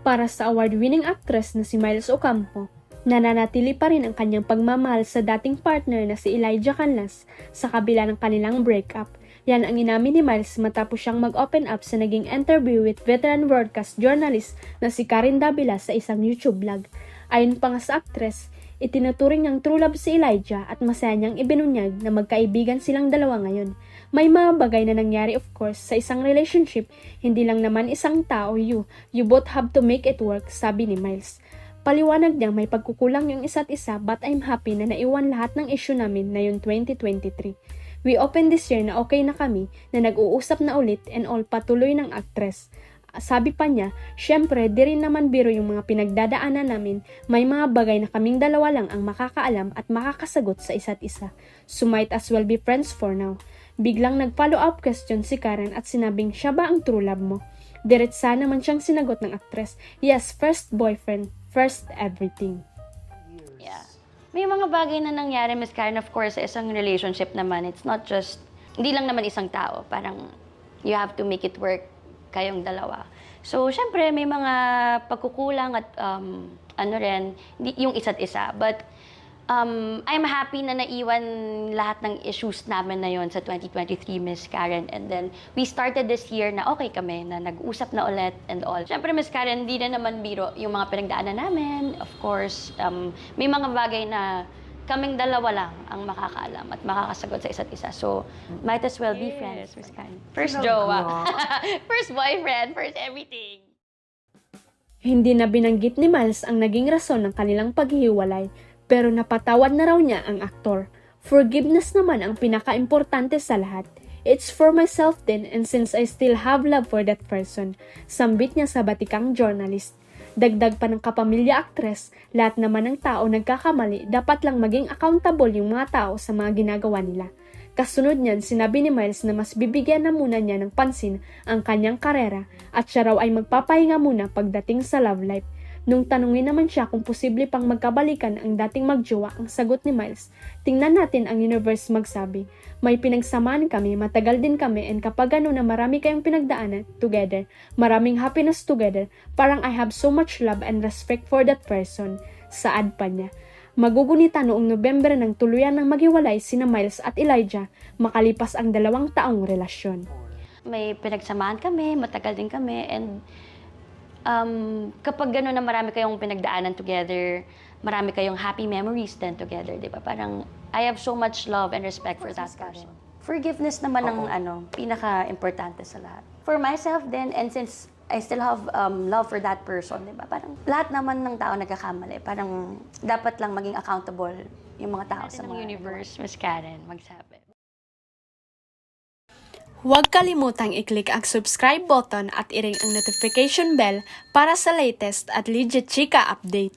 Para sa award-winning actress na si Miles Ocampo, nananatili pa rin ang kanyang pagmamahal sa dating partner na si Elijah Canlas sa kabila ng kanilang breakup. Yan ang inamin ni Miles matapos siyang mag-open up sa naging interview with veteran broadcast journalist na si Karen Davila sa isang YouTube vlog. Ayon pa nga sa actress, itinuturing niyang true love si Elijah at masaya niyang ibinunyag na magkaibigan silang dalawa ngayon. May mga bagay na nangyari of course sa isang relationship, hindi lang naman isang tao you both have to make it work, sabi ni Miles. Paliwanag niyang may pagkukulang yung isa't isa but I'm happy na naiwan lahat ng issue namin na yung 2023. We opened this year na okay na kami, na nag-uusap na ulit and all, patuloy ng actress. Sabi pa niya, syempre di rin naman biro yung mga pinagdadaanan namin, may mga bagay na kaming dalawa lang ang makakaalam at makakasagot sa isa't isa. So might as well be friends for now. Biglang nag-follow up question si Karen at sinabing siya ba ang true love mo? Diretsa naman siyang sinagot ng actress, yes, first boyfriend, first everything. Yeah. May mga bagay na nangyari, Miss Karen, of course, sa isang relationship naman, it's not just, hindi lang naman isang tao, parang you have to make it work kayong dalawa. So, syempre, may mga pagkukulang at yung isa't isa. But, I'm happy na naiwan lahat ng issues namin na yon sa 2023, Miss Karen. And then, we started this year na okay kami, na nag-usap na ulit and all. Syempre, Miss Karen, hindi na naman biro yung mga pinagdaanan namin. Of course, may mga bagay na kaming dalawa lang ang makakaalam at makakasagot sa isa't isa. So, might as well be friends, Miss Karen. First jowa. First boyfriend, first everything. Hindi na binanggit ni Miles ang naging rason ng kanilang paghihiwalay, pero napatawad na raw niya ang aktor. Forgiveness naman ang pinaka-importante sa lahat. It's for myself din and since I still have love for that person, sambit niya sa batikang journalist. Dagdag pa ng kapamilya actress, lahat naman ng tao nagkakamali, dapat lang maging accountable yung mga tao sa mga ginagawa nila. Kasunod niyan, sinabi ni Miles na mas bibigyan na muna niya ng pansin ang kanyang karera at siya raw ay magpapahinga muna pagdating sa love life. Nung tanungin naman siya kung posible pang magkabalikan ang dating magjowa, ang sagot ni Miles, tingnan natin ang universe magsabi. May pinagsamaan kami, matagal din kami, and kapag ano na marami kayong pinagdaanan together, maraming happiness together, parang I have so much love and respect for that person. Saad pa niya. Magugunita noong Nobyembre nang tuluyan ng maghiwalay sina Miles at Elijah makalipas ang 2 taong relasyon. May pinagsamaan kami, matagal din kami, and kapag gano'n na marami kayong pinagdaanan together, marami kayong happy memories then together, di ba? Parang, I have so much love and respect for that person. Forgiveness naman ang pinaka-importante sa lahat. For myself then, and since I still have love for that person, di ba? Parang, lahat naman ng tao nagkakamali. Parang, dapat lang maging accountable yung mga tao sa mga universe, Miss Karen, magsabi. Huwag kalimutang i-click ang subscribe button at i-ring ang notification bell para sa latest at legit chika updates.